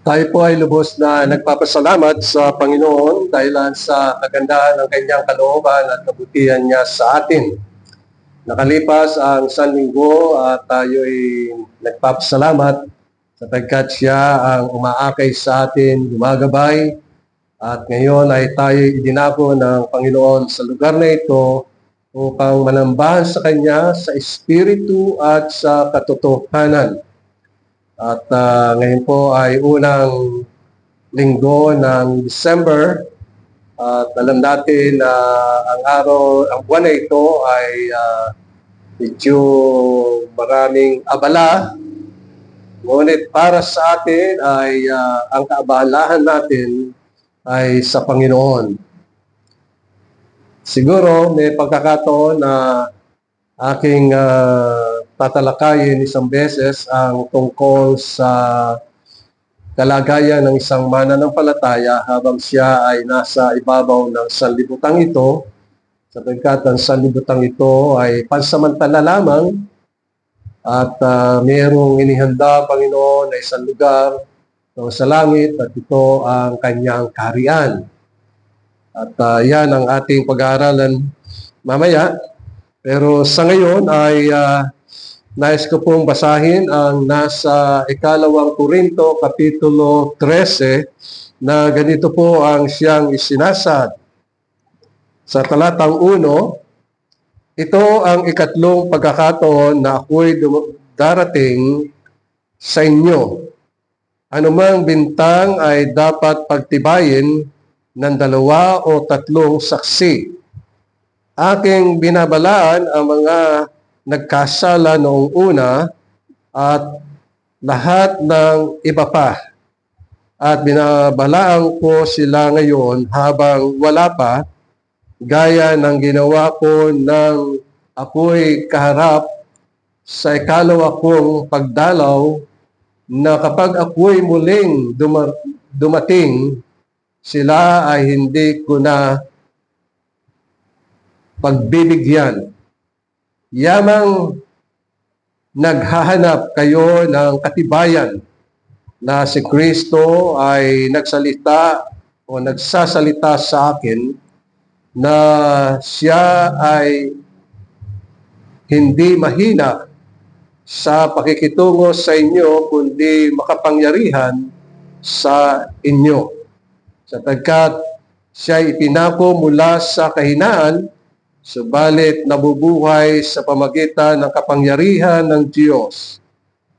Tayo po ay lubos na nagpapasalamat sa Panginoon dahil sa kagandahan ng kanyang kalooban at kabutihan niya sa atin. Nakalipas ang Sanlinggo at tayo ay nagpapasalamat sapagkat siya ang umaakay sa atin, gumagabay, at ngayon ay tayo idinako ng Panginoon sa lugar na ito upang manambahan sa Kanya sa Espiritu at sa katotohanan. At ngayon po ay unang linggo ng December at alam natin na ang buwan na ito ay medyo maraming abala. Ngunit para sa atin ay ang kaabalahan natin ay sa Panginoon. Siguro may pagkakataon na aking tatalakayin isang beses ang tungkol sa kalagayan ng isang mananampalataya habang siya ay nasa ibabaw ng sanlibutan ito, sapagkat ang sanlibutan ito ay pansamantala lamang at mayroong inihanda Panginoon na isang lugar sa langit at ito ang kanyang kaharian. At yan ang ating pag-aaralan mamaya. Pero sa ngayon ay nais ko pong basahin ang nasa 2 Korinto Kapitulo 13 na ganito po ang siyang isinasad. Sa talatang 1, ito ang ikatlong pagkakataon na ako'y darating sa inyo. Anumang bintang ay dapat pagtibayin ng 2 o 3 saksi. Aking binabalaan ang mga nagkasala noong una at lahat ng iba pa. At binabalaan ko sila ngayon habang wala pa, gaya ng ginawa ko nang ako'y kaharap sa ikalawa kong pagdalaw, na kapag ako'y muling dumating, sila ay hindi ko na pagbibigyan. Yamang naghahanap kayo ng katibayan na si Kristo ay nagsasalita sa akin na siya ay hindi mahina sa pakikitungo sa inyo, kundi makapangyarihan sa inyo. Sapagkat siya ipinako mula sa kahinaan, subalit nabubuhay sa pamagitan ng kapangyarihan ng Diyos.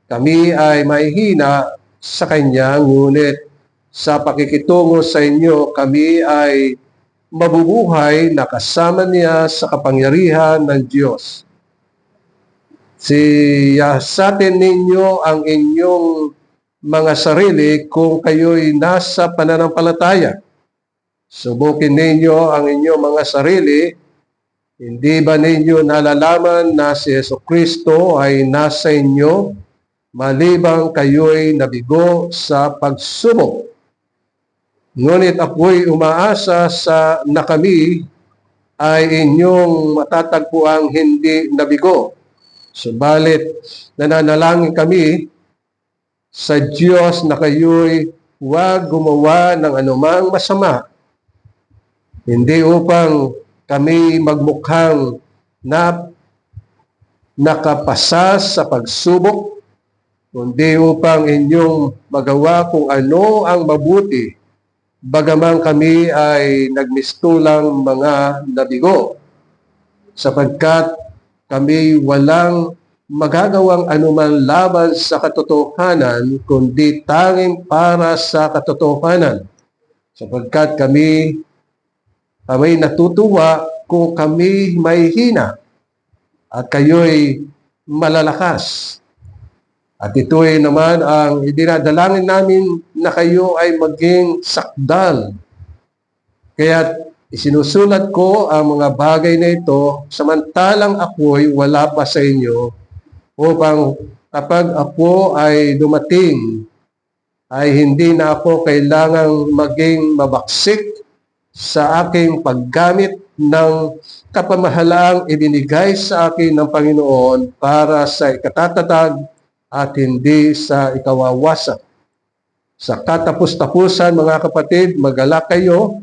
Kami ay mahihina sa Kanya, ngunit sa pakikitungo sa inyo, kami ay mabubuhay na kasama niya sa kapangyarihan ng Diyos. Siyasatin ninyo ang inyong mga sarili kung kayo'y nasa pananampalataya. Subukin ninyo ang inyong mga sarili. Hindi ba ninyo nalalaman na si Jesucristo ay nasa inyo malibang kayo'y nabigo sa pagsubok? Ngunit ako'y umaasa na kami ay inyong matatagpuang hindi nabigo. Subalit nananalangin kami sa Diyos na kayo'y huwag gumawa ng anumang masama, hindi upang kami magmukhang nakapasa sa pagsubok, kundi upang inyong magawa kung ano ang mabuti, bagaman kami ay nagmistulang mga nabigo, sapagkat kami walang magagawang anuman laban sa katotohanan, kundi tanging para sa katotohanan, sapagkat kami natutuwa kung kami may hina at kayo'y malalakas. At ito'y naman ang idinadalangin namin na kayo ay maging sakdal. Kaya isinusulat ko ang mga bagay na ito samantalang ako'y wala pa sa inyo, upang kapag ako ay dumating, ay hindi na ako kailangang maging mabaksik sa aking paggamit ng kapamahalaang ibinigay sa akin ng Panginoon para sa ikatatag at hindi sa ikawawasak. Sa katapus-tapusan, mga kapatid, mag-alak kayo,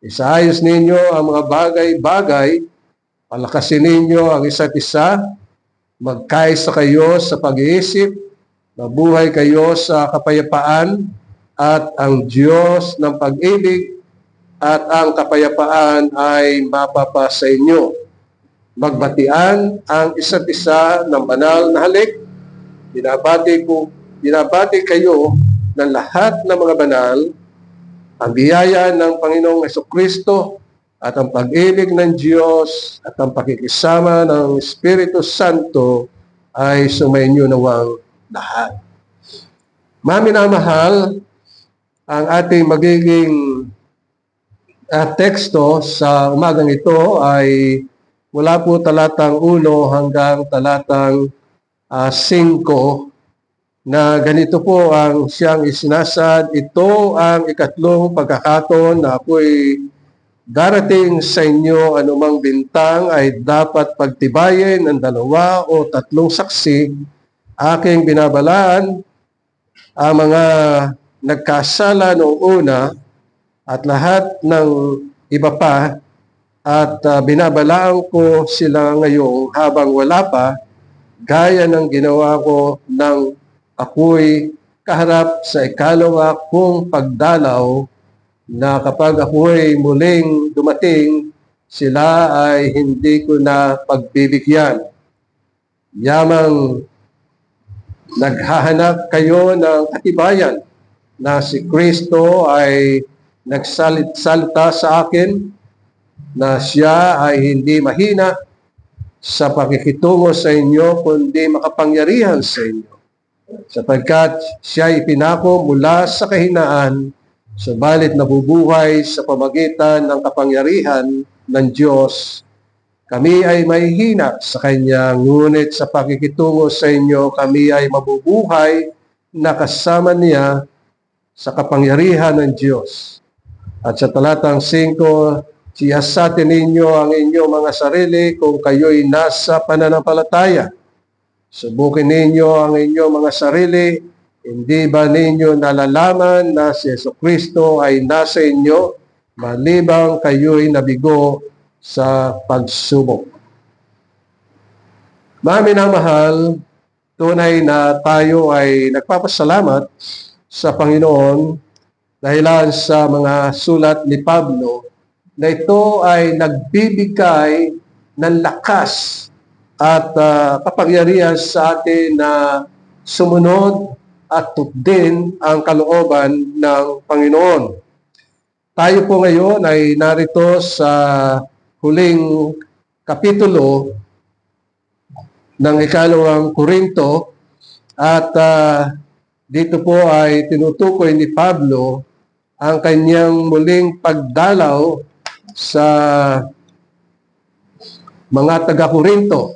isaayos ninyo ang mga bagay-bagay, palakasin ninyo ang isa't isa, magkaisa kayo sa pag-iisip, mabuhay kayo sa kapayapaan, at ang Diyos ng pag-ibig at ang kapayapaan ay mapapa sa inyo. Magbatian ang isa't isa ng banal na halik. Binabati kayo ng lahat ng mga banal, ang biyaya ng Panginoong Jesucristo at ang pag-ibig ng Diyos at ang pakikisama ng Espiritu Santo ay sumainyo nawang lahat. Maminamahal, ang ating magiging teksto sa umagang ito ay mula po talatang 1 hanggang talatang 5 na ganito po ang siyang isinasad. Ito ang ikatlong pagkakataon na ako'y darating sa inyo. Anumang bintang ay dapat pagtibayin ng 2 o 3 saksi. Aking binabalaan ang mga nagkasala noong una at lahat ng iba pa, at binabalaan ko sila ngayong habang wala pa, gaya ng ginawa ko nang ako'y kaharap sa ikalawa kong pagdalaw, na kapag ako'y muling dumating, sila ay hindi ko na pagbibigyan. Yamang naghahanap kayo ng katibayan na si Kristo ay nagsalita sa akin, na siya ay hindi mahina sa pakikitungo sa inyo, kundi makapangyarihan sa inyo. Sapagkat siya ay pinako mula sa kahinaan, subalit nabubuhay sa pamagitan ng kapangyarihan ng Diyos. Kami ay mahihina sa Kanya, ngunit sa pakikitungo sa inyo, kami ay mabubuhay na kasama niya sa kapangyarihan ng Diyos. At sa talatang 5, siyasatin ninyo ang inyong mga sarili kung kayo'y nasa pananampalataya. Subukin ninyo ang inyong mga sarili. Hindi ba ninyo nalalaman na si Jesucristo ay nasa inyo, malibang kayo'y nabigo sa pagsubok? Maminamahal, tunay na tayo ay nagpapasalamat sa Panginoon dahilan sa mga sulat ni Pablo na ito ay nagbibigay ng lakas at kapangyarihan sa atin na sumunod at tundin ang kalooban ng Panginoon. Tayo po ngayon ay narito sa huling kapitulo ng ikalawang Korinto, at dito po ay tinutukoy ni Pablo ang kanyang muling pagdalaw sa mga taga-Korinto.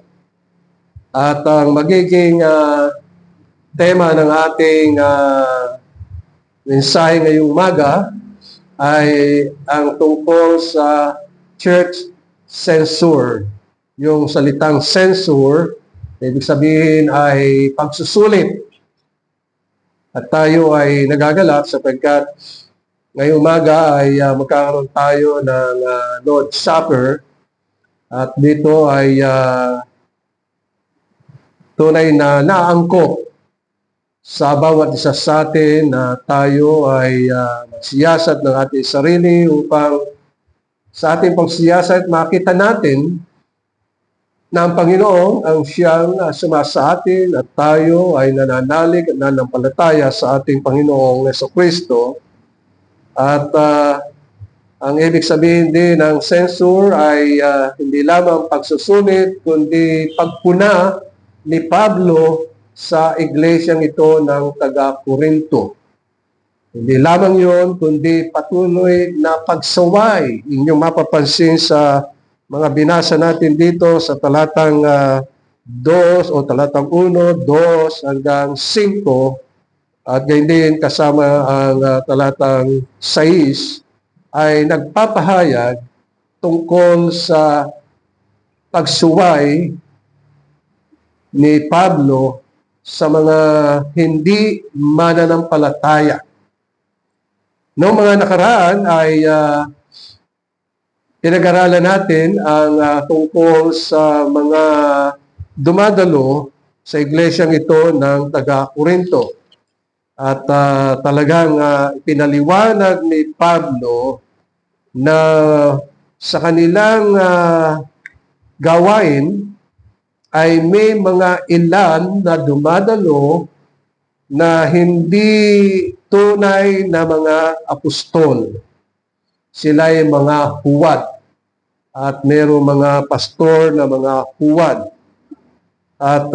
At ang magiging tema ng ating mensahe ngayong umaga ay ang tungkol sa church censure. Yung salitang censure, ibig sabihin ay pagsusulit. At tayo ay nagagalak sapagkat ngayong umaga ay magkakaroon tayo ng Lord's Supper, at dito ay tunay na naangkop sa bawat isa sa atin na tayo ay magsiyasat ng ating sarili upang sa ating pagsiyasat makita natin na ang Panginoon ang siyang sumasa atin, at tayo ay nananalig at nanampalataya sa ating Panginoong Jesucristo. At ang ibig sabihin din ng censure ay hindi lamang pagsusunit, kundi pagpuna ni Pablo sa iglesyang ito ng taga-Korinto. Hindi lamang yon, kundi patuloy na pagsaway. Inyong mapapansin sa mga binasa natin dito sa talatang 2 o talatang 1, 2 hanggang 5, at gayon din kasama ang talatang 6, ay nagpapahayag tungkol sa pagsuway ni Pablo sa mga hindi mananampalataya. Noong mga nakaraan ay pinag-aralan natin ang tungkol sa mga dumadalo sa iglesyang ito ng taga-Korinto. At talagang pinaliwanag ni Pablo na sa kanilang gawain ay may mga ilan na dumadalo na hindi tunay na mga apostol. Sila ay mga huwad at mayroong mga pastor na mga huwad. At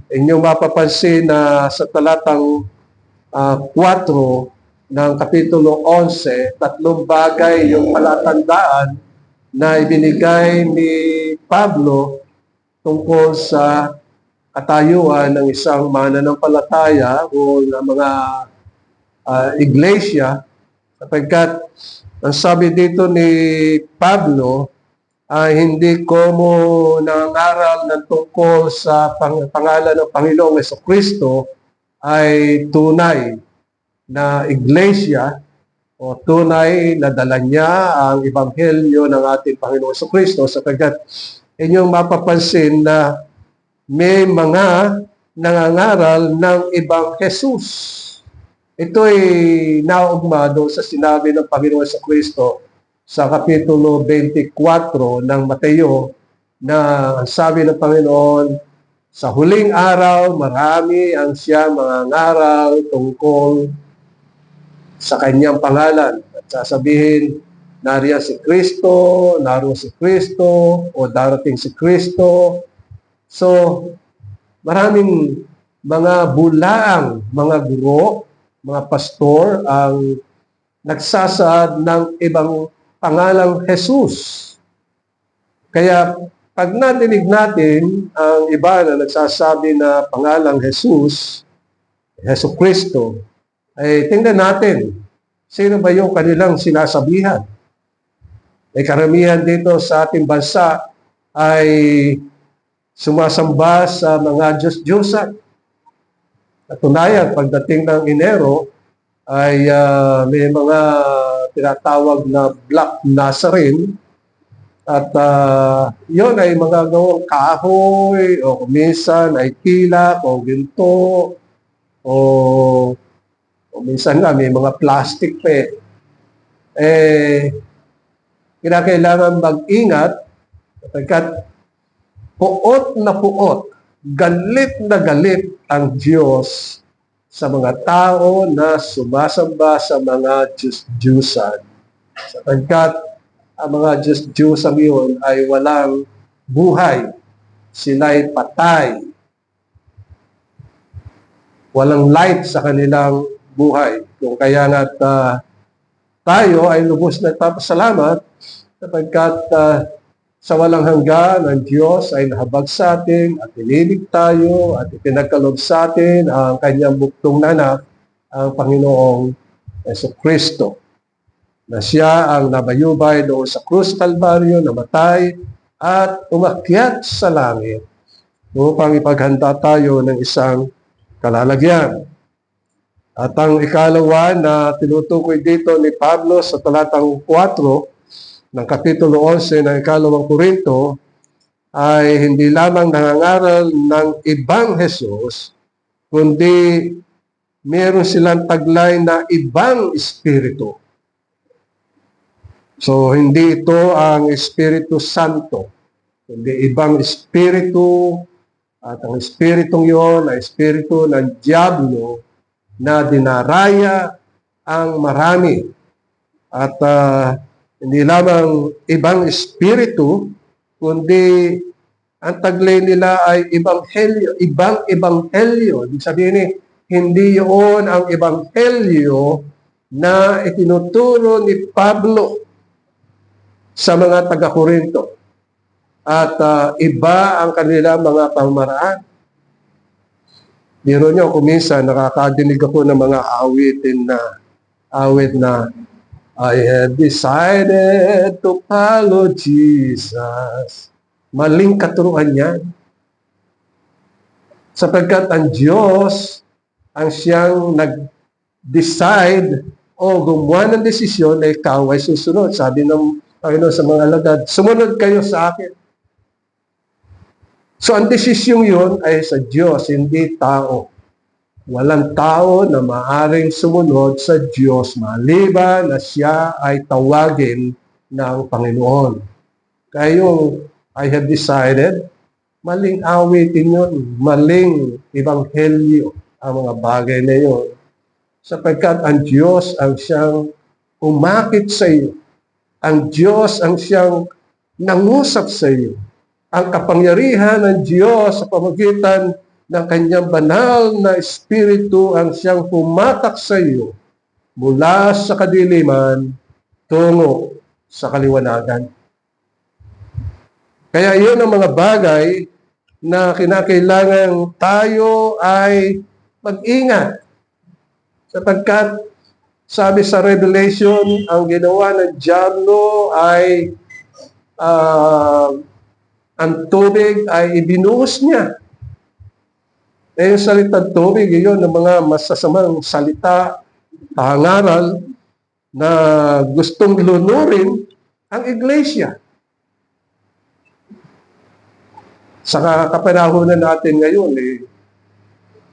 inyong mapapansin na sa talatang 4 ng Kapitulo 11, tatlong bagay yung palatandaan na ibinigay ni Pablo tungkol sa katayuan ng isang mananampalataya o ng mga iglesia, sapagkat ang sabi dito ni Pablo ay hindi ko mo nangaral ng tungkol sa pangalan ng Panginoong Jesucristo ay tunay na iglesia o tunay na dala niya ang ebanghelyo ng ating Panginoong Jesucristo, sapagkat inyong mapapansin na may mga nangangaral ng ibang Jesus. Ito ay naugma doon sa sinabi ng Panginoon Jesucristo sa Kapitulo 24 ng Mateo na ang sabi ng Panginoon, sa huling araw, marami ang siya mangangaral tungkol sa kanyang pangalan. At sasabihin, nariyan si Kristo, naroon si Kristo, o darating si Kristo. So, maraming mga bulaang, mga guro, mga pastor ang nagsasaad ng ibang pangalang Jesus. Kaya pag nadinig natin ang iba na nagsasabi na pangalang Jesus, Jesu Kristo, ay tingnan natin, sino ba yung kanilang sinasabihan? Ay karamihan dito sa ating bansa ay sumasamba sa mga Diyos-Diyosan. Katunayan, pagdating ng Enero, ay may mga tinatawag na Black Nazarene at yun ay mga gawang kahoy o minsan ay pilak o ginto o minsan nga may mga plastic pa kinakailangan mag-ingat sapagkat puot na puot, galit na galit ang Diyos sa mga tao na sumasamba sa mga Diyos-Diyusan. Sapagkat ang mga Diyos-Diyusan yun ay walang buhay. Sila'y patay. Walang light sa kanilang buhay. Kung kaya nga tayo ay lubos na nagpapasalamat sapagkat sa walang hanggan, ang Diyos ay nahabag sa atin at inilig tayo at ipinagkaloob sa atin ang kanyang buktong na anak, ang Panginoong Jesucristo, na siya ang nabayubay doon sa krus Kalbaryo, namatay at umakyat sa langit upang ipaghanda tayo ng isang kalalagyan. At ang ikalawa na tinutukoy dito ni Pablo sa talatang 4 ng Kapitulo 11 ng ikalawang Korinto ay hindi lamang nangangaral ng ibang Jesus, kundi meron silang taglay na ibang espiritu. So, hindi ito ang Espiritu Santo, kundi ibang espiritu, at ang espiritong yon ay espiritu ng Diablo na dinaraya ang marami. At hindi lamang ibang espiritu, kundi ang taglay nila ay ebanghelyo, ibang ebanghelyo. Ibig sabihin, hindi yun ang ebanghelyo na itinuturo ni Pablo sa mga taga-Korinto. At iba ang kanila mga pamamaraan. Biro nyo, kung minsan nakakadinig ako ng mga awit na I have decided to follow Jesus. Maling katuruan yan. Sapagkat ang Diyos ang siyang nag-decide o gumawa ng desisyon na ikaw ay susunod. Sabi ng Panginoon sa mga alagad, sumunod kayo sa akin. So ang desisyon yun ay sa Diyos, hindi tao. Walang tao na maaring sumunod sa Diyos maliban na siya ay tawagin ng Panginoon. Kaya yung I have decided, maling awitin yun, maling ebanghelyo ang mga bagay na yun. Sapagkat ang Diyos ang siyang umakit sa iyo. Ang Diyos ang siyang nangusap sa iyo. Ang kapangyarihan ng Diyos sa pamagitan ng kanyang banal na Espiritu ang siyang pumatak sa iyo mula sa kadiliman tungo sa kaliwanagan. Kaya iyon ang mga bagay na kinakailangan tayo ay mag-ingat. Sapagkat sabi sa Revelation, ang ginawa ng diablo ay ang tubig ay ibinuhos niya. Yung salitang tubig, yun ang mga masasamang salita, pangaral na gustong lunurin ang iglesia. Sa kapanahonan natin ngayon,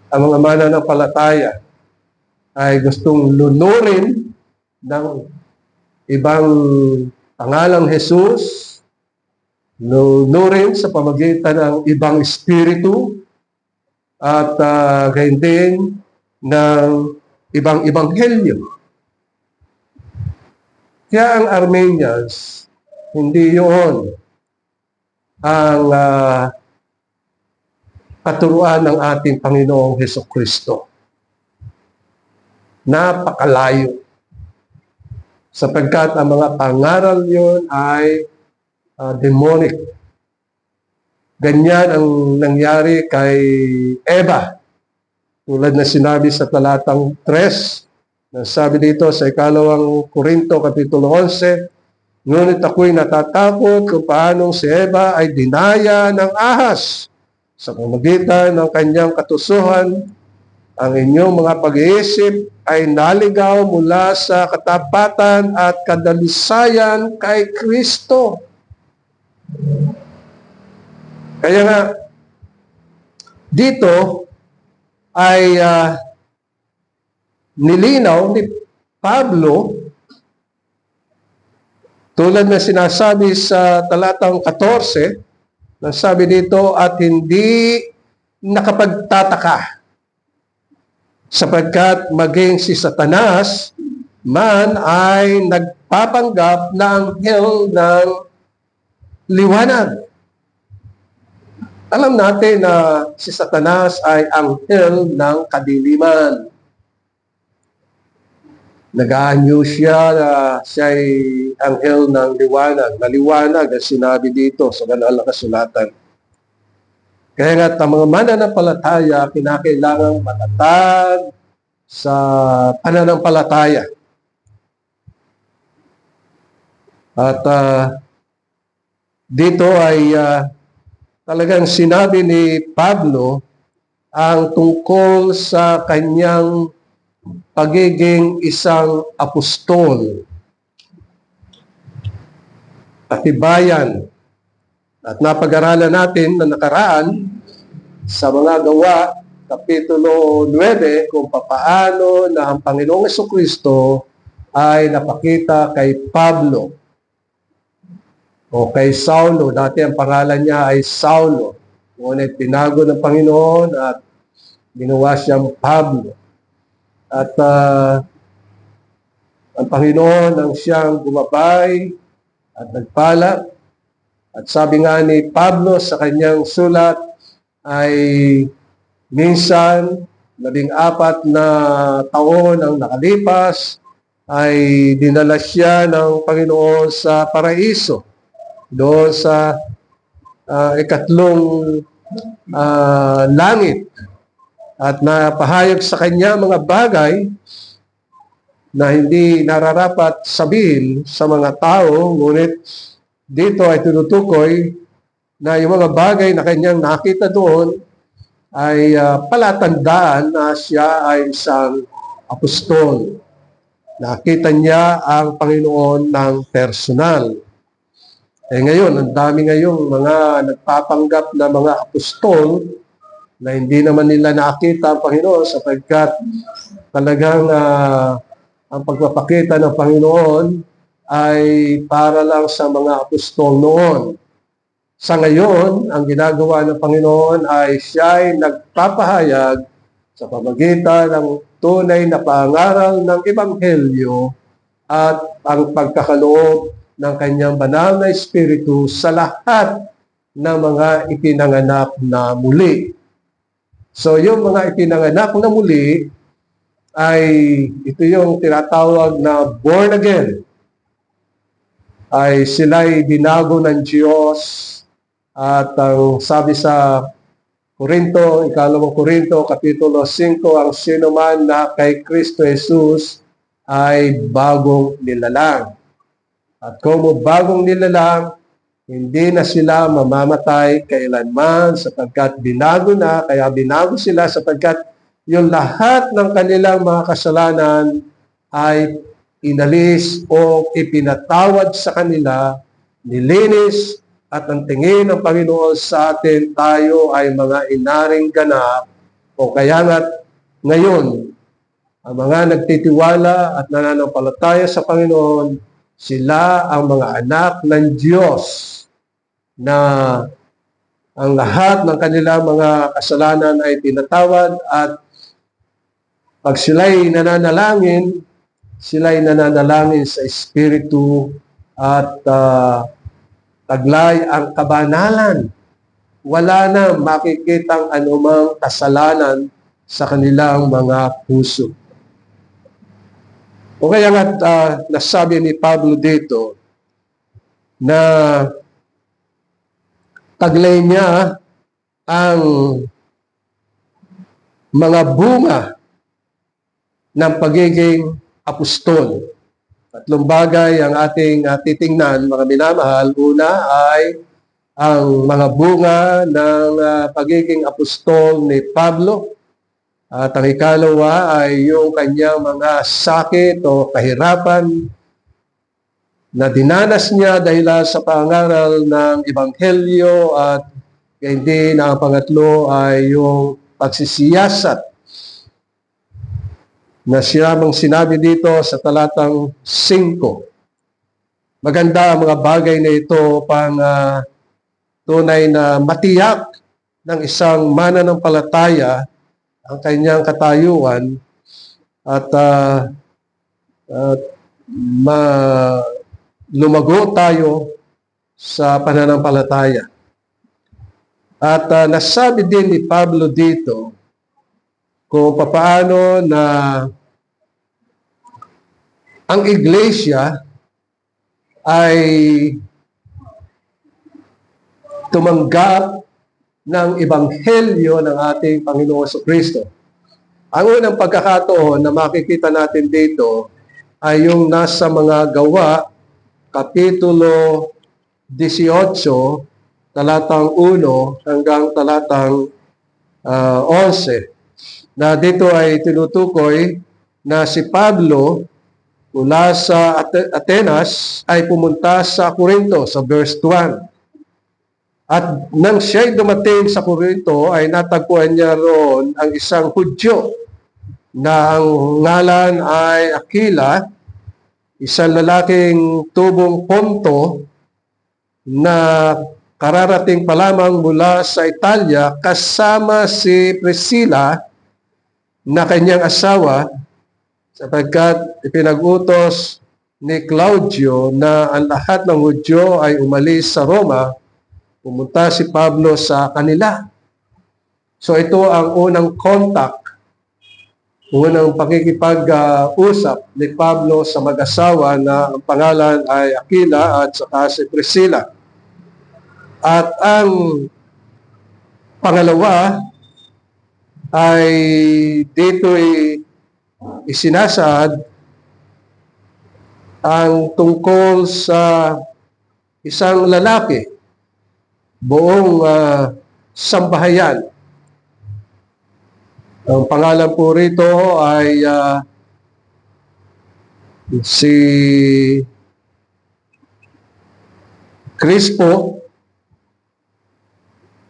ang mga mananampalataya ay gustong lunurin ng ibang pangalang Jesus, lunurin sa pamagitan ng ibang espiritu, at gayon din ng ibang ebanghelyo. Kaya ang Armenians, hindi yun ang katuruan ng ating Panginoong Hesukristo. Napakalayo. Sapagkat ang mga pangaral yun ay demonic. Ganyan ang nangyari kay Eva. Tulad na sinabi sa talatang 3, na sabi dito sa 2 Korinto Kapitulo 11, ngunit ako'y natatakot kung paanong si Eva ay dinaya ng ahas sa pamamagitan ng kanyang katusuhan. Ang inyong mga pag-iisip ay naligaw mula sa katapatan at kadalisayan kay Kristo. Kaya nga, dito ay nilinaw ni Pablo, tulad na sinasabi sa talatang 14, nasabi dito, at hindi nakapagtataka, sapagkat maging si Satanas man ay nagpapanggap na anghel ng liwanag. Alam natin na si Satanas ay anghel ng kadiliman. Nag-aanyo siya na siya ay anghel ng liwanag. Naliwanag ang sinabi dito sa banal na kasulatan. Kaya nga ang mga mananampalataya kinakailangang matatag sa pananampalataya. At dito ay talagang sinabi ni Pablo ang tungkol sa kanyang pagiging isang apostol, katibayan. At napag-aralan natin na nakaraan sa mga gawa, Kapitulo 9, kung papaano na ang Panginoong Jesucristo ay napakita kay Pablo o kay Saulo. Dati ang pangalan niya ay Saulo. Ngunit tinago ng Panginoon at ginawa siyang Pablo. At ang Panginoon ang siyang gumabay at nagpala. At sabi nga ni Pablo sa kanyang sulat ay minsan 14 na taon ang nakalipas ay dinala siya ng Panginoon sa paraiso. Doon sa ikatlong langit. At napahayag sa kanya mga bagay na hindi nararapat sabihin sa mga tao, ngunit dito ay tinutukoy na yung mga bagay na kanyang nakita doon ay palatandaan na siya ay isang apostol. Nakita niya ang Panginoon ng personal. Ngayon, ang dami ngayong mga nagpapanggap na mga apostol na hindi naman nila nakita ang Panginoon sapagkat talagang ang pagpapakita ng Panginoon ay para lang sa mga apostol noon. Sa ngayon, ang ginagawa ng Panginoon ay siya ay nagpapahayag sa pamamagitan ng tunay na pangaral ng Ebanghelyo at ang pagkakaloob ng kanyang banal na Espiritu sa lahat ng mga ipinanganak na muli. So yung mga ipinanganak na muli ay ito yung tinatawag na born again. Ay sila'y binago ng Diyos. At ang sabi sa Korinto, ikalawang Korinto, kapitulo 5, ang sino man na kay Kristo Jesus ay bagong nilalang. At kung bagong nilalang, hindi na sila mamamatay kailanman sapagkat binago na, kaya binago sila sapagkat yung lahat ng kanilang mga kasalanan ay inalis o ipinatawad sa kanila, nilinis. At ang tingin ng Panginoon sa atin, tayo ay mga inaring ganap o kaya nga't ngayon, ang mga nagtitiwala at nananampalataya sa Panginoon, sila ang mga anak ng Diyos na ang lahat ng kanilang mga kasalanan ay pinatawad at pag sila'y nananalangin sa Espiritu at taglay ang kabanalan. Wala na makikitang anumang kasalanan sa kanilang mga puso. O kaya nga nasabi ni Pablo dito na taglay niya ang mga bunga ng pagiging apostol. Tatlong bagay ang ating titingnan, mga minamahal. Una ay ang mga bunga ng pagiging apostol ni Pablo. At ang ikalawa ay yung kanyang mga sakit o kahirapan na dinanas niya dahil sa pangaral ng Ebanghelyo at hindi na ang pangatlo ay yung pagsisiyasat na siyamang sinabi dito sa talatang 5. Maganda ang mga bagay na ito pang tunay na matiyak ng isang mananampalataya ang kanyang katayuan at lumago tayo sa pananampalataya. At nasabi din ni Pablo dito kung paano na ang iglesia ay tumanggap ng Ebanghelyo ng ating Panginoon Kristo. Ang unang pagkakataon na makikita natin dito ay yung nasa mga Gawa, Kapitulo 18, talatang 1 hanggang talatang 11. Na dito ay tinutukoy na si Pablo mula sa Atenas ay pumunta sa Corinto sa verse 1. At nang siya'y dumating sa Corinto ay natagpuan niya roon ang isang Hudyo na ang ngalan ay Aquila, isang lalaking tubong Ponto na kararating pa lamang mula sa Italia kasama si Priscilla na kanyang asawa sapagkat ipinag-utos ni Claudio na ang lahat ng Hudyo ay umalis sa Roma, pumunta si Pablo sa kanila. So ito ang unang contact, unang pakikipag-usap ni Pablo sa mag-asawa na ang pangalan ay Aquila at saka si Priscilla. At ang pangalawa ay dito'y isinasaad ang tungkol sa isang lalaki, buong sambahayan Ang pangalan po rito ay si Crispo.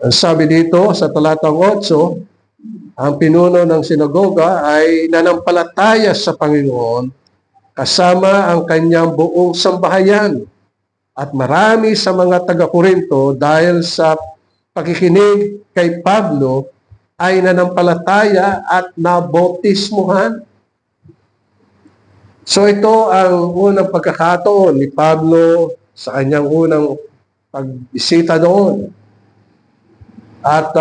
Ang sabi dito sa talatang 8, ang pinuno ng sinagoga ay nanampalataya sa Panginoon kasama ang kanyang buong sambahayan. At marami sa mga taga-Korinto dahil sa pakikinig kay Pablo ay nanampalataya at nabautismuhan. So ito ang unang pagkakataon ni Pablo sa kanyang unang pagbisita doon. At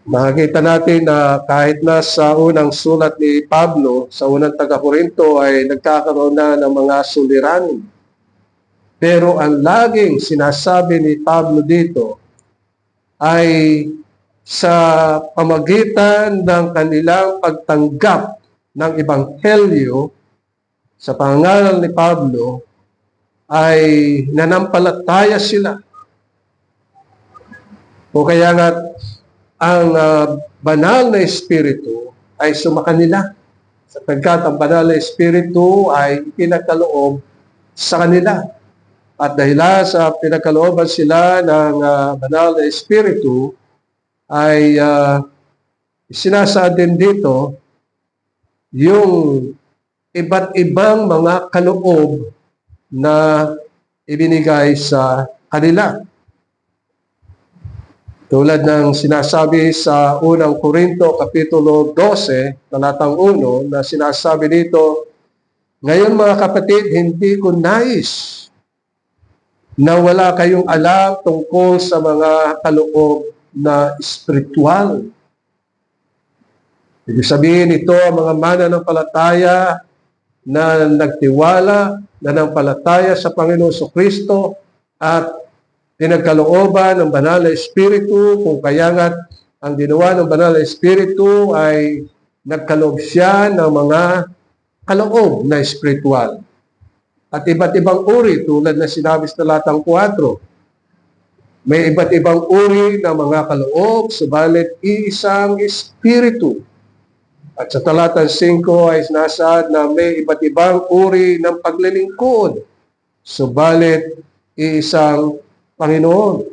makikita natin na kahit na sa unang sulat ni Pablo, sa unang taga-Korinto ay nagkakaroon na ng mga suliranin. Pero ang laging sinasabi ni Pablo dito ay sa pamagitan ng kanilang pagtanggap ng Ebanghelyo sa pangalan ni Pablo ay nanampalataya sila. O kaya nga ang banal na Espiritu ay sumakanila sapagkat ang banal na Espiritu ay pinagkaloob sa kanila. At dahil sa pinagkalooban sila ng banal na Espiritu, ay sinasaad din dito yung iba't ibang mga kaloob na ibinigay sa kanila. Tulad ng sinasabi sa unang Korinto, Kapitulo 12, talatang 1, na sinasabi dito, ngayon mga kapatid, hindi ko nais na wala kayong alam tungkol sa mga kaloob na espiritual. Ibig sabihin ito ang mga mananampalataya na nagtiwala, nanampalataya sa Panginoon Kristo at pinagkalooban ng banal na Espiritu, kung kaya nga ang ginawa ng banal na Espiritu ay nagkaloob siya ng mga kaloob na espiritual. At iba't ibang uri, tulad na sinabi sa talatang 4, may iba't ibang uri ng mga kaloob, subalit iisang Espiritu. At sa talatang 5 ay sinasaad na may iba't ibang uri ng paglilingkod, subalit iisang Panginoon.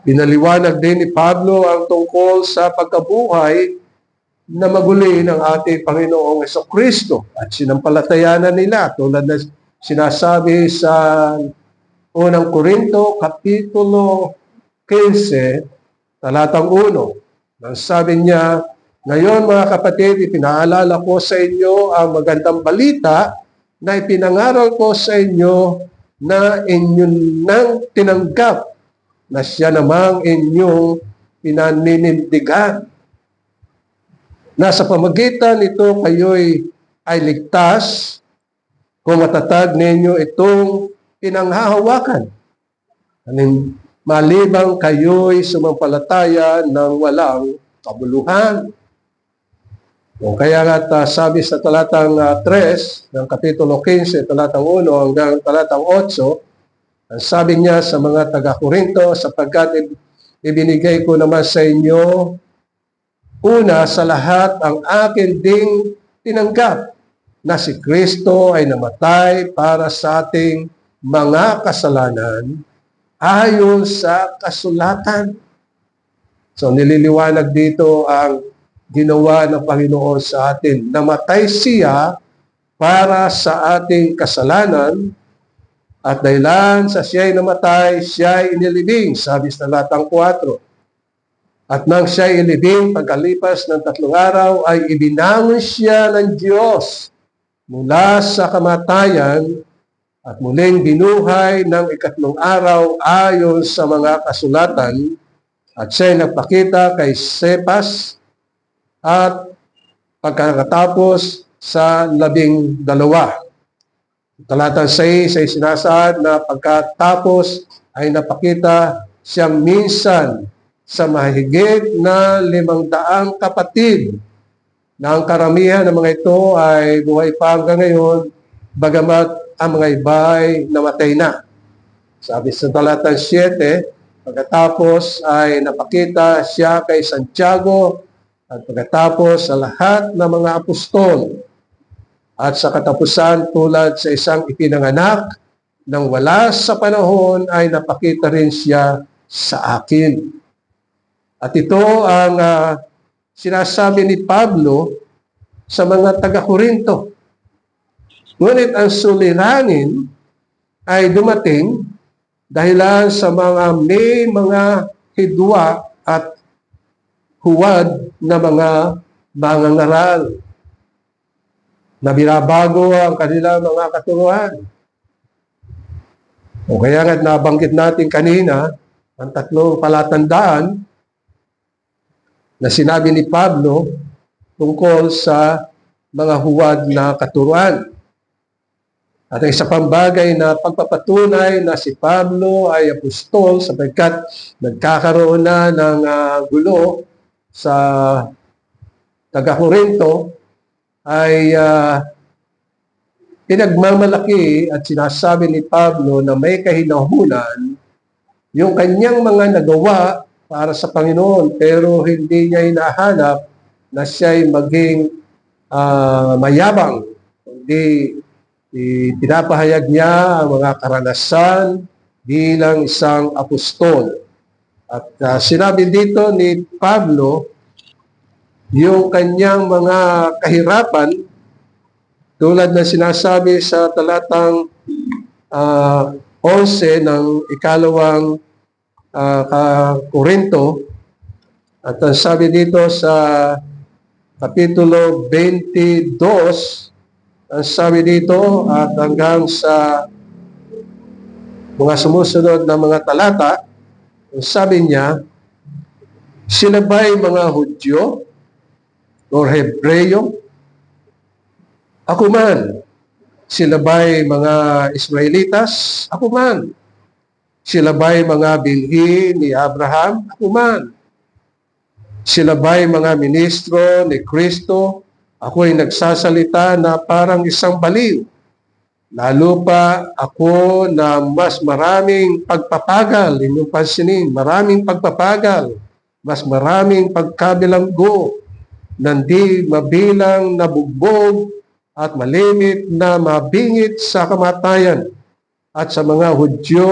Pinaliwanag din ni Pablo ang tungkol sa pagkabuhay na maguli ng ating Panginoong Jesucristo at sinampalatayanan nila tulad na sinasabi sa unang Korinto, Kapitulo 15, talatang 1. Nang sabi niya, ngayon mga kapatid, ipinaalala ko sa inyo ang magandang balita na ipinangaral ko sa inyo na inyong nang tinanggap na siya namang inyong pinaninindigan. Na sa pamagitan nito kayo'y ay ligtas kung matatag ninyo itong pinanghahawakan. Malibang kayo'y sumampalataya ng walang kabuluhan. O kaya nga sabi sa talatang 3 ng Kapitulo 15, talatang 1 hanggang talatang 8, ang sabi niya sa mga taga-Korinto, sapagkat ibinigay ko naman sa inyo una sa lahat ang akin ding tinanggap na si Kristo ay namatay para sa ating mga kasalanan ayon sa kasulatan. So nililiwanag dito ang ginawa ng Panginoon sa atin. Namatay siya para sa ating kasalanan at dahilan sa siya'y namatay, siya'y inilibing, sabi sa talatang 4. At nang siya'y ilibing, pagkalipas ng 3 araw, ay ibinangon siya ng Diyos mula sa kamatayan at muling binuhay ng 3 araw ayon sa mga kasulatan. At siya'y nagpakita kay Cephas at pagkatapos sa 12. Talatang 6 ay sinasaad na pagkatapos ay napakita siyang minsan sa mahigit na 500 kapatid na ang karamihan ng mga ito ay buhay pa hanggang ngayon, bagamat ang mga iba ay namatay na. Sabi sa talatang 7, Pagkatapos ay napakita siya kay Santiago at pagkatapos sa lahat ng mga apostol. At sa katapusan tulad sa isang ipinanganak nang wala sa panahon ay napakita rin siya sa akin. At ito ang sinasabi ni Pablo sa mga taga-Korinto. Ngunit ang suliranin ay dumating dahilan sa may mga hidwa at huwad na mga mangangaral na binabago ang kanilang mga katuruan. O kaya nga nabanggit natin kanina, ang tatlong palatandaan na sinabi ni Pablo tungkol sa mga huwad na katuruan. At ang isa pang bagay na pagpapatunay na si Pablo ay apostol sapagkat nagkakaroon na ng gulo sa taga-Korinto ay pinagmamalaki at sinasabi ni Pablo na may kahinahunan yung kanyang mga nagawa para sa Panginoon pero hindi niya hinahanap na siya'y maging mayabang. Hindi pinapahayag niya ang mga karanasan bilang isang apostol. At sinabi dito ni Pablo yung kanyang mga kahirapan tulad na sinasabi sa talatang 11 ng ikalawang Korinto at ang sabi dito sa kapitulo 22 ang sabi dito at hanggang sa mga sumusunod na mga talata ang sabi niya sila ba'y mga Hudyo o Hebreyo? Ako man. Sila ba'y mga Israelitas? Ako man. Sila ba'y mga binhi ni Abraham? Ako man. Sila ba'y mga ministro ni Kristo? Ako'y nagsasalita na parang isang baliw. Lalo pa ako na mas maraming pagpapagal, inyong pansinin, maraming pagpapagal, mas maraming pagkabilanggo, nandi mabilang na bugbog at malimit na mabingit sa kamatayan. At sa mga Hudyo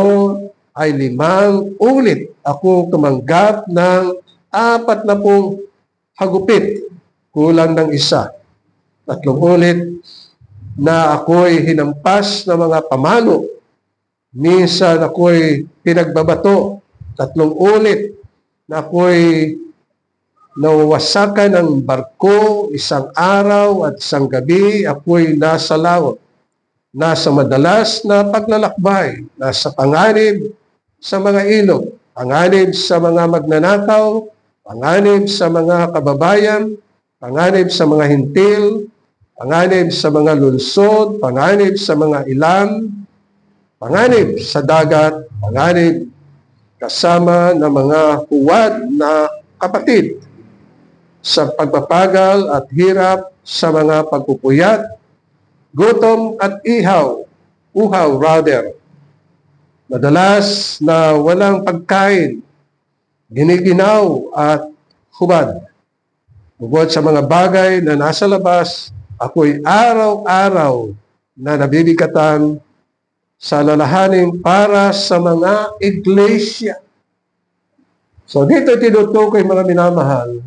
ay 5 ulit ako tumanggap ng 40 hagupit, kulang ng 1. 3 ulit na ako'y hinampas ng mga pamalo. Minsan ako'y pinagbabato. 3 ulit na ako'y nawawasakan ng barko, 1 araw at 1 gabi, ako'y nasa laot, nasa madalas na paglalakbay, nasa panganib sa mga ilog, panganib sa mga magnanakaw, panganib sa mga kababayan, panganib sa mga hintil, panganib sa mga lungsod, panganib sa mga ilam, panganib sa dagat, panganib kasama ng mga huwad na kapatid, sa pagpapagal at hirap sa mga pagpupuyat, gutom at uhaw rather. Madalas na walang pagkain, giniginaw at hubad. Bukod sa mga bagay na nasa labas, ako'y araw-araw na nabibigatan sa lalahanin para sa mga iglesia. So dito tinutukoy mga minamahal,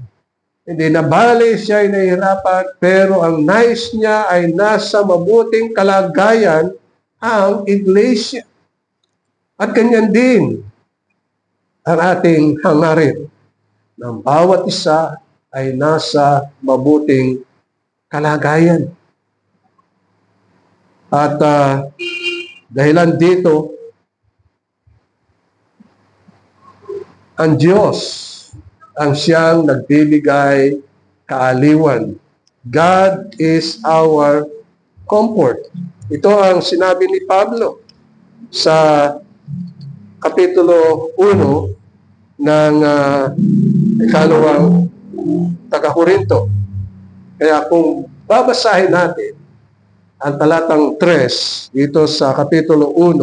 hindi na bali siya ay nahihirapan, pero ang nais niya ay nasa mabuting kalagayan ang iglesia. At ganyan din ang ating hangarin ng bawat isa ay nasa mabuting kalagayan. At dahilan dito, ang Diyos ang siyang nagbibigay kaaliwan. God is our comfort. Ito ang sinabi ni Pablo sa kapitulo 1 ng ikalawang taga-Korinto. Kaya kung babasahin natin ang talatang 3 dito sa kapitulo 1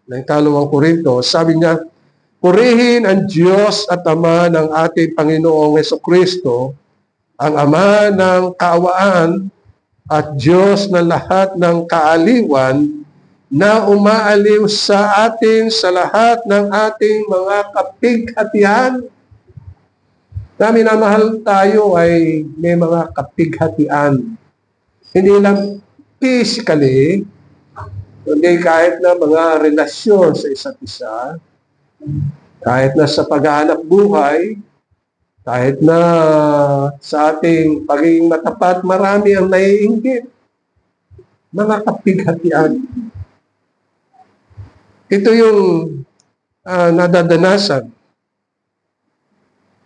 ng ikalawang Korinto, sabi niya, Purihin ang Diyos at Ama ng ating Panginoong Hesukristo, ang Ama ng kaawaan at Diyos ng lahat ng kaaliwan, na umaaliw sa atin sa lahat ng ating mga kapighatian. Na minamahal tayo ay may mga kapighatian. Hindi lang physically, kundi kahit na mga relasyon sa isa't isa, kahit na sa paghahanap buhay, kahit na sa ating pagiging matapat, marami ang naiinggit. Mga kapighatian. Ito yung nadadanasan.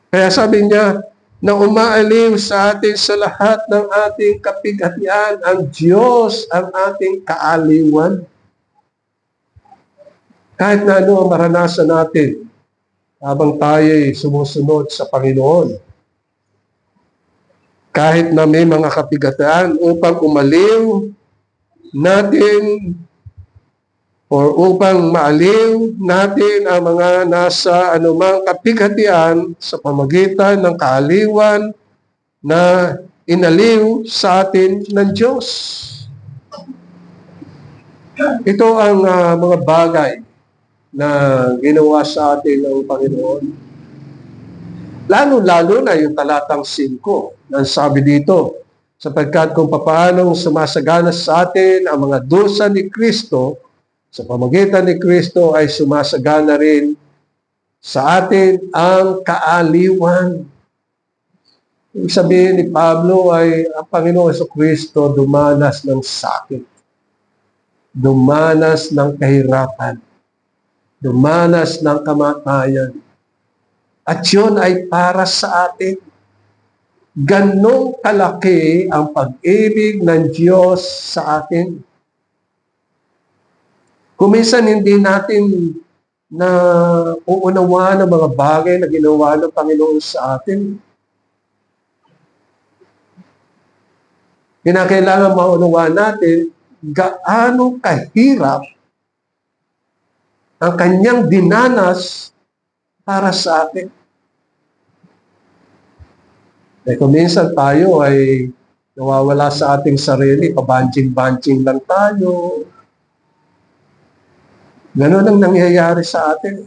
Kaya sabi niya, na umaaliw sa atin sa lahat ng ating kapighatian, ang Diyos ang ating kaaliwan. Kahit na ano ang maranasan natin habang tayo'y sumusunod sa Panginoon. Kahit na may mga kapighatian, upang umaliw natin o upang maaliw natin ang mga nasa anumang kapighatian sa pamagitan ng kaaliwan na inaliw sa atin ng Diyos. Ito ang mga bagay na ginawa sa atin ng Panginoon. Lalo-lalo na yung talatang 5 na sabi dito, sapagkat kung papaanong sumasagana sa atin ang mga dusa ni Kristo, sa pamagitan ni Kristo ay sumasagana rin sa atin ang kaaliwan. Ibig sabihin ni Pablo ay ang Panginoon Jesucristo dumanas ng sakit, dumanas ng kahirapan, dumanas ng kamatayan. At yun ay para sa atin. Ganong kalaki ang pag-ibig ng Diyos sa atin. Kung minsan hindi natin na uunawaan ang mga bagay na ginawa ng Panginoon sa atin, kinakailangan maunawaan natin gaano kahirap ang kanyang dinanas para sa atin. Kung minsan tayo ay nawawala sa ating sarili, pabanjing-banjing lang tayo. Ganon ang nangyayari sa atin.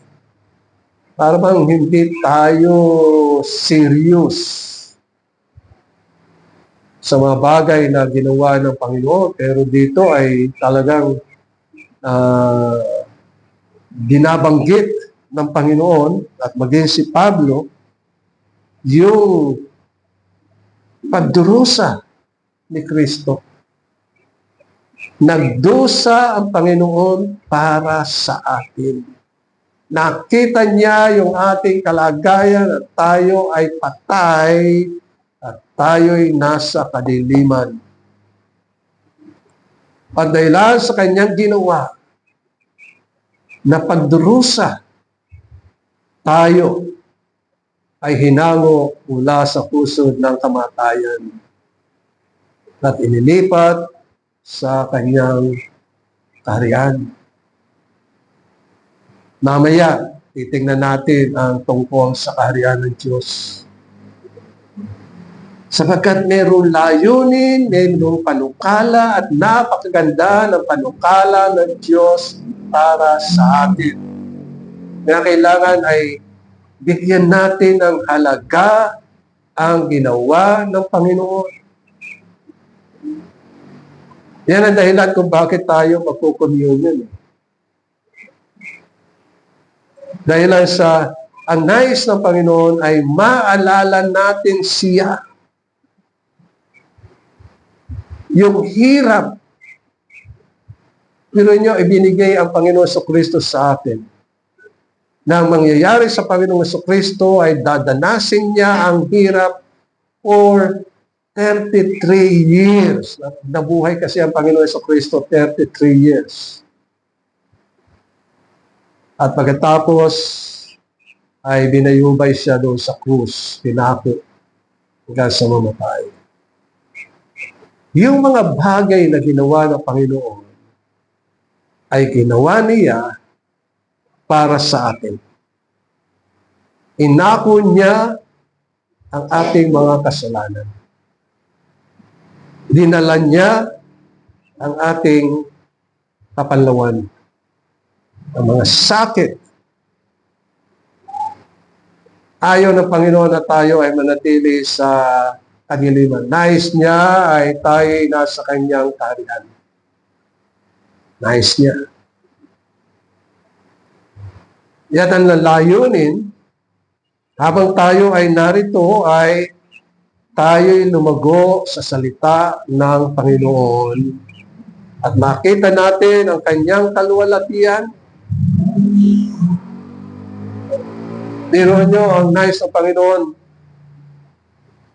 Para bang hindi tayo serious sa mga bagay na ginawa ng Panginoon. Pero dito ay talagang binabanggit ng Panginoon at maging si Pablo yung pagdurusa ni Kristo. Nagdusa ang Panginoon para sa atin. Nakita niya yung ating kalagayan at tayo ay patay at tayo'y nasa kadiliman. Pagdahilan sa kanyang ginawa na pagdurusa, tayo ay hinango mula sa pusod ng kamatayan at inilipat sa kanyang kaharian. Mamaya, titingnan natin ang tungkol sa kaharian ng Diyos. Sapagkat mayroong layunin, mayroong panukala at napakaganda ng panukala ng Diyos para sa atin. Kaya kailangan ay bigyan natin ng halaga ang ginawa ng Panginoon. Yan ang dahilan kung bakit tayo magko-communion. Dahilan sa ang nais ng Panginoon ay maalala natin siya. Yung hirap, pero nyo, ibinigay ang Panginoon Jesucristo sa atin. Na ang mangyayari sa Panginoong Jesucristo ay dadanasin niya ang hirap for 33 years. Nabuhay kasi ang Panginoon Jesucristo 33 years. At pagkatapos ay binayubay siya doon sa krus, pinako hanggang sa mamatay. Yung mga bagay na ginawa ng Panginoon ay ginawa niya para sa atin. Inako niya ang ating mga kasalanan. Dinala niya ang ating kapanlawan, ang mga sakit. Ayaw ng Panginoon na tayo ay manatili sa kadiliman. Nais niya ay tayo nasa kanyang kaharian. Nais niya. Yan ang layunin. Habang tayo ay narito ay tayo'y lumago sa salita ng Panginoon at makita natin ang kanyang kaluwalhatian. Tinuhan nyo ang nais ng Panginoon.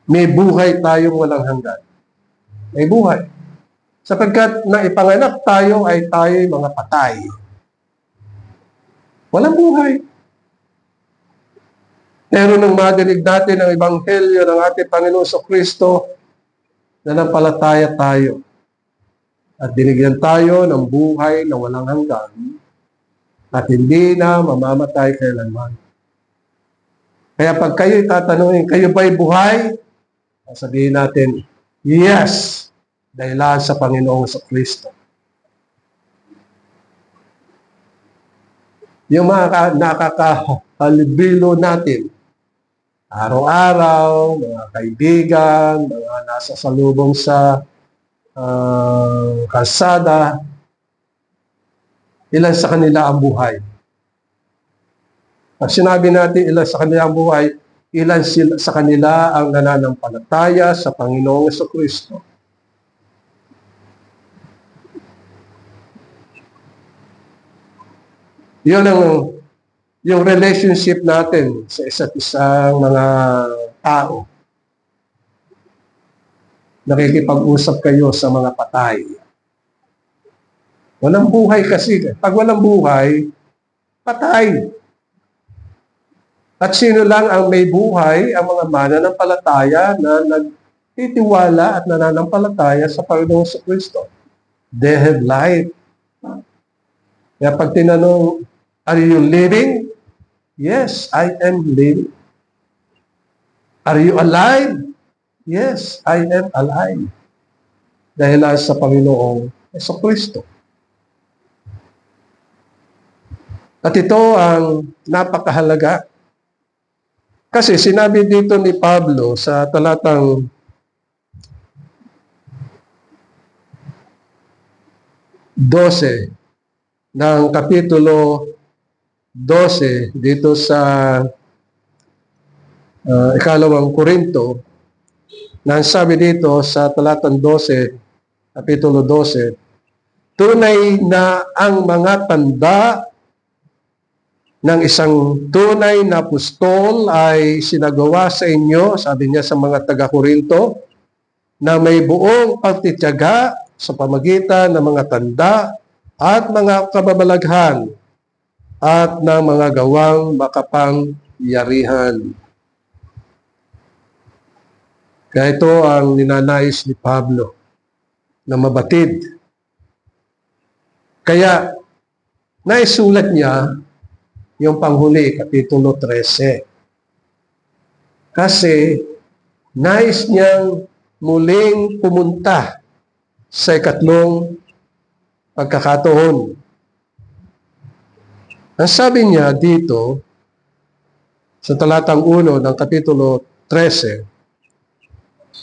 May buhay tayong walang hanggan. May buhay. Sapagkat na ipanganak tayo ay tayo'y mga patay. Walang buhay. Pero nang madinig natin ang Ebanghelyo ng ating Panginoon sa Kristo, nanampalataya tayo. At binigyan tayo ng buhay na walang hanggan at hindi na mamamatay kailanman. Kaya pag kayo'y tatanungin, kayo ba'y buhay? Sabihin natin, yes, dahilan sa Panginoon sa Kristo. Yung mga nakakahalubilo natin, araw-araw, mga kaibigan, mga nasa salubong sa kalsada, ilan sa kanila ang buhay. Pag sinabi natin ilan sa kanila ang buhay, ilan sa kanila ang nananampalataya sa Panginoong Jesucristo. Yun ang yung relationship natin sa isa't isang mga tao. Nakikipag-usap kayo sa mga patay. Walang buhay kasi. Pag walang buhay, patay. At sino lang ang may buhay? Ang mga mananampalataya na nagtitiwala at nananampalataya sa Panginoong Jesucristo. They have life. Kaya pag tinanong, are you living? Yes, I am living. Are you alive? Yes, I am alive. Dahil sa Panginoong Jesucristo. At ito ang napakahalaga. Kasi sinabi dito ni Pablo sa talatang 12 ng kapitulo 12 dito sa ikalawang Korinto, na sabi dito sa talatang 12, kapitulo 12, tunay na ang mga tanda ng isang tunay na apostol ay sinagawa sa inyo, sabi niya sa mga taga-Korinto, na may buong pagtitiyaga sa pamagitan ng mga tanda at mga kababalaghan at ng mga gawang makapangyarihan. Kaya ito ang ninanais ni Pablo na mabatid. Kaya naisulat niya yung panghuli, kapitulo 13. Kasi nais niyang muling pumunta sa ikatlong pagkakataon. Ang sabi niya dito, sa talatang 1 ng kapitulo 13,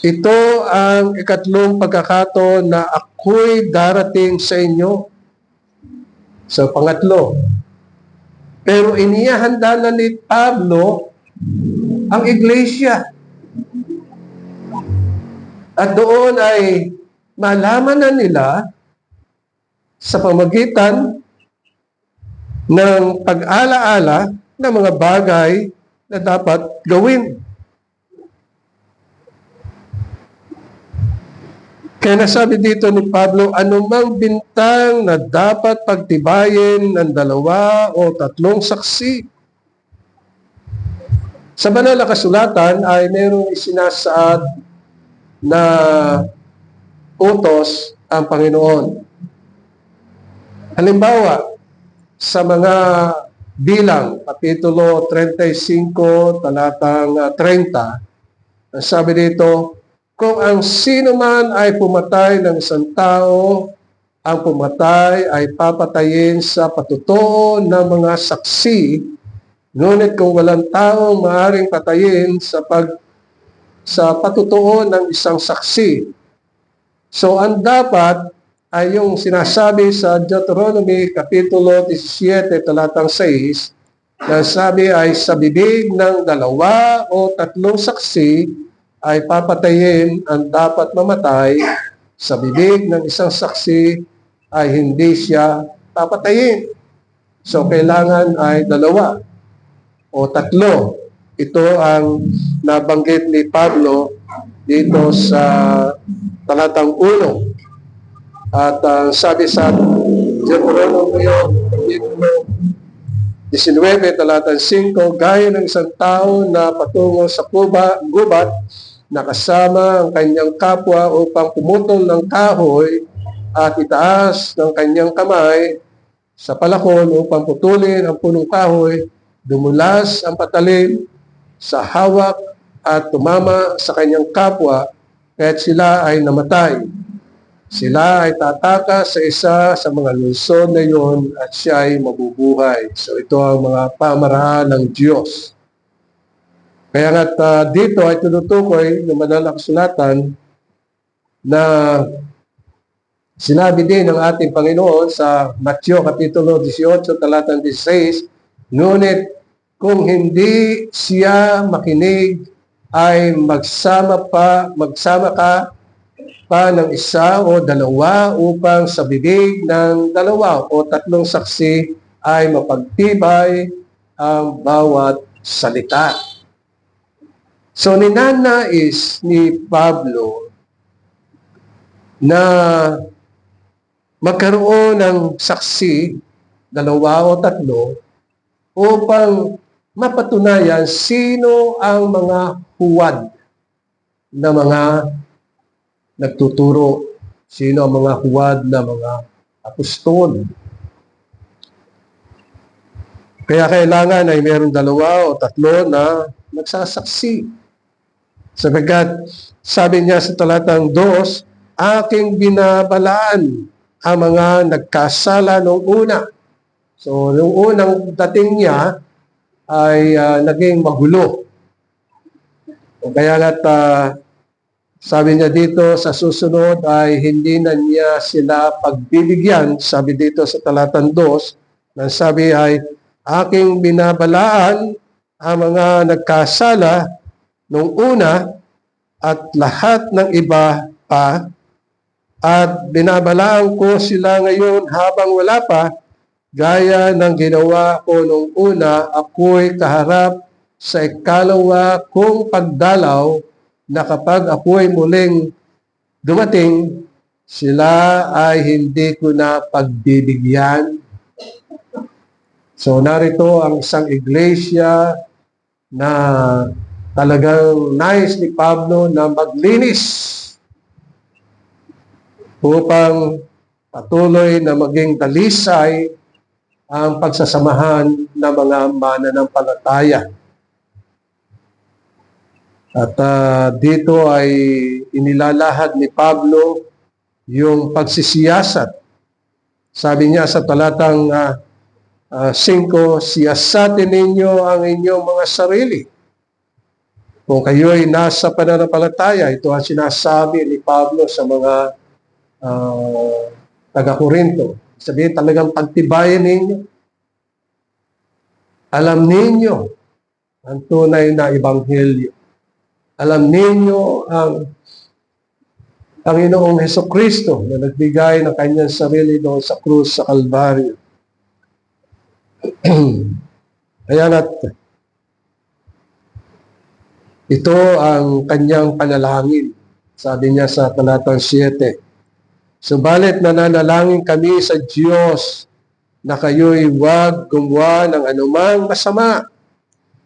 ito ang ikatlong pagkakataon na ako'y darating sa inyo. Sa pangatlo. Pero inihanda na ni Pablo ang iglesia. At doon ay malaman na nila sa pamagitan ng pag-alaala ng mga bagay na dapat gawin. Kaya nasabi dito ni Pablo, anumang bintang na dapat pagtibayin ng 2 o 3 saksi. Sa banal na kasulatan ay mayroong isinasaad na utos ang Panginoon. Halimbawa, sa mga Bilang, Kapitulo 35, talatang 30, ang sabi dito, kung ang sino man ay pumatay ng isang tao, ang pumatay ay papatayin sa patutuo ng mga saksi, ngunit kung walang taong maaaring patayin sa patutuo ng isang saksi. So ang dapat ay yung sinasabi sa Deuteronomy Kapitulo 17, talatang 6, na sabi ay sa bibig ng 2 o 3 saksi ay papatayin ang dapat mamatay, sa bibig ng isang saksi ay hindi siya papatayin. So kailangan ay 2 o 3. Ito ang nabanggit ni Pablo dito sa talatang 1. At sabi sa Deuteronomy 19, talatang 5, gaya ng isang tao na patungo sa gubat na kasama ang kanyang kapwa upang pumutol ng kahoy at itaas ng kanyang kamay sa palakon upang putulin ang punong kahoy, dumulas ang patalim sa hawak at tumama sa kanyang kapwa, kaya't sila ay namatay. Sila ay tatakas sa isa sa mga lungsod na iyon at siya ay mabubuhay. So ito ang mga pamaraan ng Diyos. Kaya nga't dito ay tinutukoy ng Banal na Kasulatan na sinabi din ng ating Panginoon sa Mateo Kapitulo 18, talatang 16, ngunit kung hindi siya makinig, ay magsama ka pa ng 1 o 2 upang sa bibig ng 2 o 3 saksi ay mapagtibay ang bawat salita. So ninanais ni Pablo na magkaroon ng saksi, 2 o 3, upang mapatunayan sino ang mga huwad na mga nagtuturo, sino ang mga huwad na mga apostol. Kaya kailangan ay mayroong 2 o 3 na nagsasaksi. Sapagkat sabi niya sa talatang 2, aking binabalaan ang mga nagkasala noong una. So, noong unang dating niya ay naging magulo. Kaya nga't sabi niya dito sa susunod ay hindi na niya sila pagbibigyan. Sabi dito sa talatang 2, na sabi ay aking binabalaan ang mga nagkasala noong una at lahat ng iba pa, at binabalaan ko sila ngayon habang wala pa, gaya ng ginawa ko noong una, ako'y kaharap sa ikalawa kong pagdalaw, na kapag ako'y muling dumating, sila ay hindi ko na pagbibigyan. So narito ang isang iglesia na talagang nais ni Pablo na maglinis upang patuloy na maging dalisay ang pagsasamahan ng mga mananampalataya. At dito ay inilalahad ni Pablo yung pagsisiyasat. Sabi niya sa talatang 5, siyasatin ninyo ang inyong mga sarili. Kung kayo'y nasa pananampalataya, ito ang sinasabi ni Pablo sa mga taga-Korinto. Sabihin talagang pagtibayan ninyo. Alam ninyo ang tunay na ebanghelyo. Alam ninyo ang Panginoong Hesukristo na nagbigay ng kanyang sarili doon sa krus sa Kalbaryo. Kaya ito ang kanyang panalangin. Sabi niya sa talatang 7, subalit nananalangin kami sa Diyos na kayo'y huwag gumawa ng anumang masama,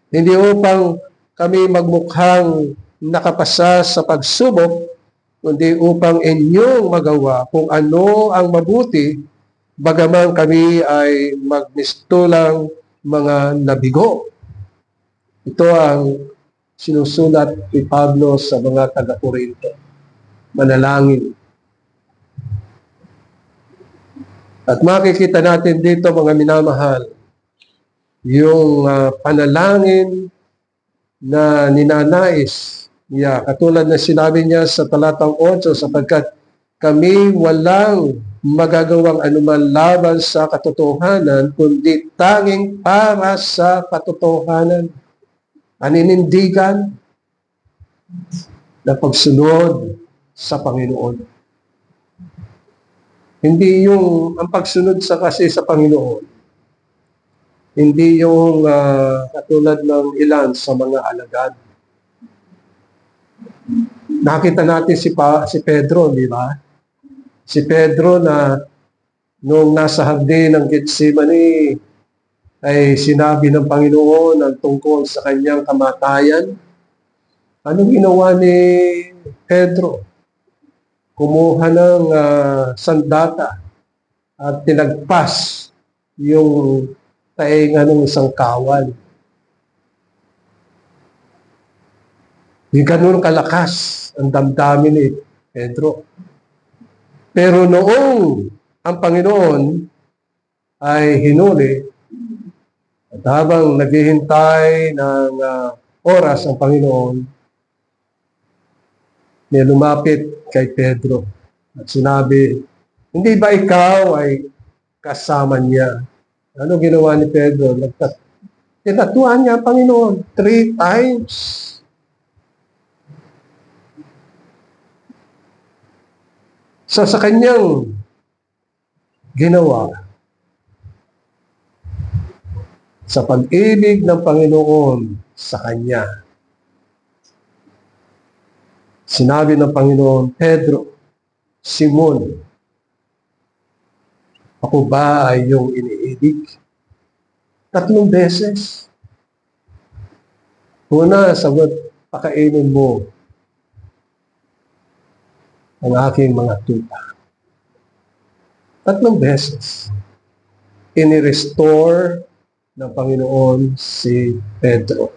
hindi upang kami magmukhang nakapasa sa pagsubok, kundi upang inyong magawa kung ano ang mabuti, bagaman kami ay magmistulang mga nabigo. Ito ang sinusulat ni Pablo sa mga taga-Korinto. Manalangin. At makikita natin dito, mga minamahal, yung panalangin na ninanais niya. Katulad na sinabi niya sa talatang 8, sapagkat kami walang magagawang anuman laban sa katotohanan, kundi tanging para sa katotohanan. Aninindigan na pagsunod sa Panginoon. Hindi yung ang pagsunod kasi sa Panginoon, hindi yung katulad ng ilan sa mga alagad. Nakita natin si Pedro, di ba? Si Pedro na nung nasa hagdan ng Getsemani ay sinabi ng Panginoon ang tungkol sa kanyang kamatayan. Anong ginawa ni Pedro? Kumuha ng sandata at tinagpas yung tainga ng isang kawal. Di ganun kalakas ang damdamin ni Pedro. Pero noong ang Panginoon ay hinuli, at habang naghihintay ng oras ang Panginoon, may lumapit kay Pedro at sinabi, hindi ba ikaw ay kasama niya? Ano ginawa ni Pedro? Tinatuan niya ang Panginoon 3 times. So sa kanyang ginawa, sa pag-ibig ng Panginoon sa kanya, sinabi ng Panginoon, Pedro, Simon, ako ba ay iyong iniibig? 3 beses. Una, sagot, pakainin mo ang aking mga tupa. 3 beses. Ini-restore ng Panginoon si Pedro.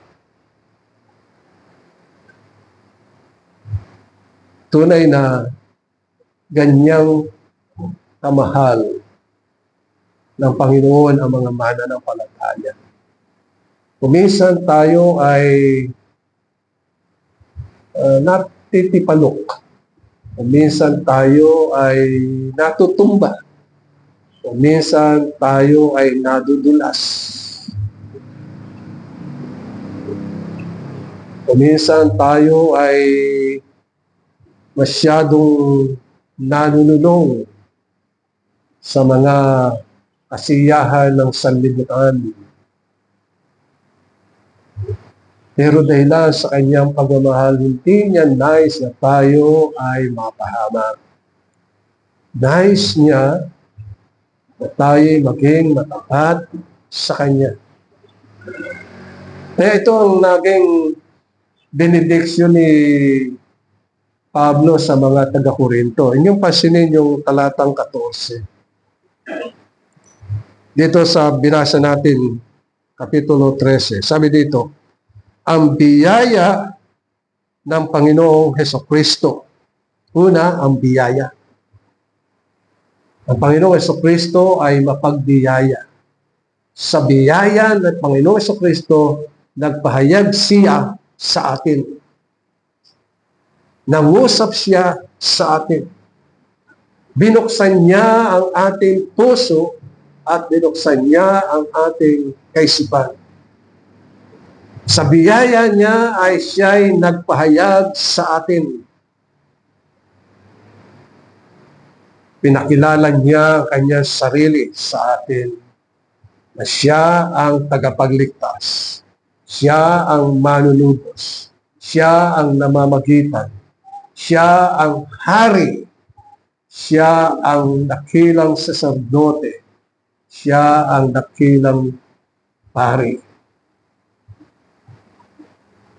Tunay na ganyang kamahal ng Panginoon ang mga mananampalataya. Kuminsan tayo ay natitipalok. Kuminsan tayo ay natutumba. Kuminsan tayo ay nadudulas. Kuminsan tayo ay masyadong nanunulong sa mga kasiyahan ng sanlibutan. Pero dahilan sa kanyang pagmamahal, hindi niya nais na tayo ay mapahamak. Nais niya na tayo maging matapat sa kanya. Kaya ito ang naging benediksyon ni Pablo sa mga taga-Korinto. Inyong pasinin yung talatang 14. Dito sa binasa natin, Kapitulo 13. Sabi dito, ang biyaya ng Panginoong Hesukristo. Una, ang biyaya. Ang Panginoong Hesukristo ay mapagbiyaya. Sa biyaya ng Panginoong Hesukristo, nagpahayag siya sa atin. Nangusap siya sa atin. Binuksan niya ang ating puso at binuksan niya ang ating kaisipan. Sa biyaya niya ay siya'y nagpahayag sa atin. Pinakilala niya ang kanyang sarili sa atin na siya ang tagapagligtas. Siya ang manunubos. Siya ang namamagitan. Siya ang hari. Siya ang dakilang saserdote. Siya ang dakilang pari.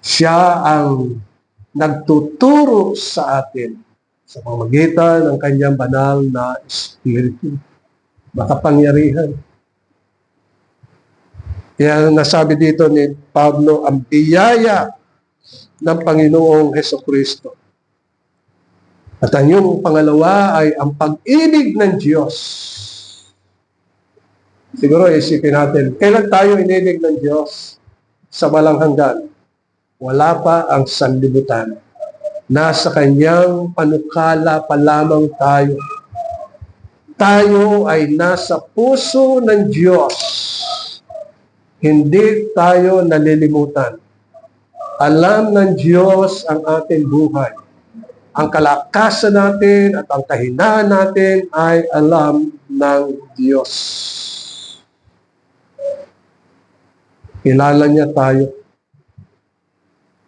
Siya ang nagtuturo sa atin sa pamamagitan ng kanyang banal na Espiritu. Makapangyarihan. Kaya nasabi dito ni Pablo, ang biyaya ng Panginoong Hesukristo. At ang yung pangalawa ay ang pag-ibig ng Diyos. Siguro isipin natin, kailan tayo inibig ng Diyos? Sa walang hanggan. Wala pa ang sanlibutan. Nasa kanyang panukala pa lamang tayo. Tayo ay nasa puso ng Diyos. Hindi tayo nalilimutan. Alam ng Diyos ang ating buhay. Ang kalakasan natin at ang kahinaan natin ay alam ng Diyos. Kilala niya tayo.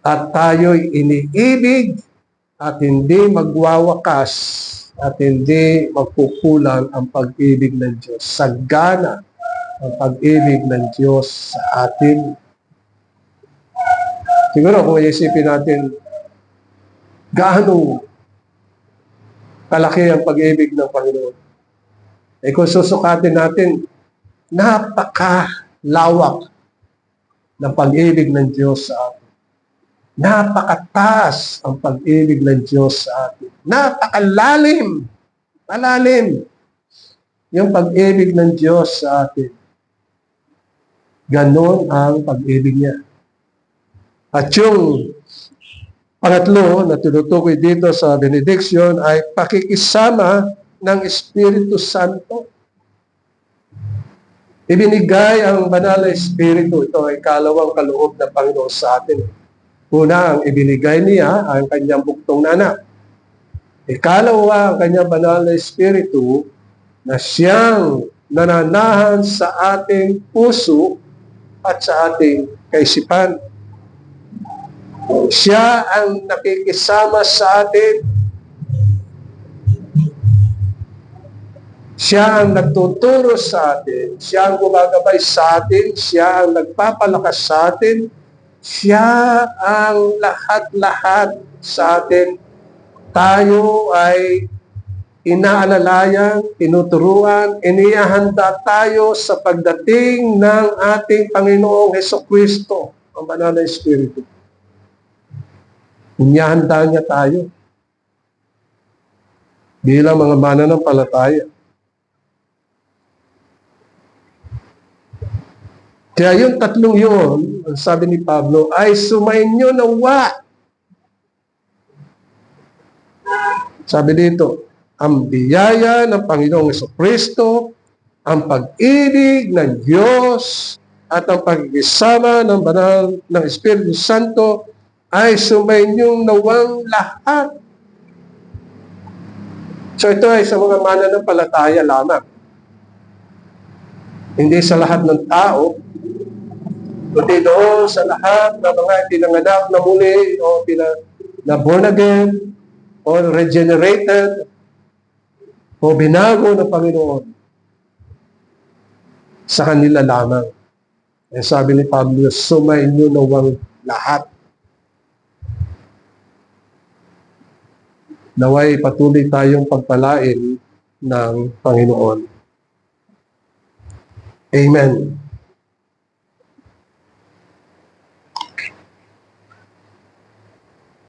At tayo'y iniibig at hindi magwawakas at hindi magkukulang ang pag-ibig ng Diyos. Sagana ang pag-ibig ng Diyos sa atin. Siguro kung isipin natin, gaano kalaki ang pag-ibig ng Panginoon. Kung susukatin natin, napakalawak ng pag-ibig ng Diyos sa atin. Napakataas ang pag-ibig ng Diyos sa atin. Napakalalim. Malalim. Yung pag-ibig ng Diyos sa atin. Ganon ang pag-ibig niya. At yung pangatlo na tinutukoy dito sa benediction ay pakikisama ng Espiritu Santo. Ibinigay ang banal na Espiritu. Ito ay kalawang kaloob ng Panginoon sa atin. Una, ang ibinigay niya ang kanyang buktong na anak. Ikalawa, ang kanyang banal na Espiritu na siyang nananahan sa ating puso at sa ating kaisipan. Siya ang nakikisama sa atin. Siya ang nagtuturo sa atin. Siya ang gumagabay sa atin. Siya ang nagpapalakas sa atin. Siya ang lahat-lahat sa atin. Tayo ay inaalalayan, tinuturuan, inihahanda tayo sa pagdating ng ating Panginoong Hesukristo, ang banal na Espiritu. Inihahanda niya tayo bilang mga mananampalataya. Kaya yung tatlong yun, ang sabi ni Pablo, ay sumainyo nawa. Sabi dito, ang biyaya ng Panginoong Jesucristo, ang pag-ibig ng Diyos, at ang pagkikisama ng banal ng Espiritu Santo ay sumainyong nawang lahat. So ito ay sa mga mananampalataya lamang. Hindi sa lahat ng tao, kundi doon sa lahat ng mga pinanganak na muli o na born again o regenerated o binago ng Panginoon. Sa kanila lamang. Sabi ni Pablo, sumainyo nawang lahat. Naway patuloy tayong pagpalain ng Panginoon. Amen.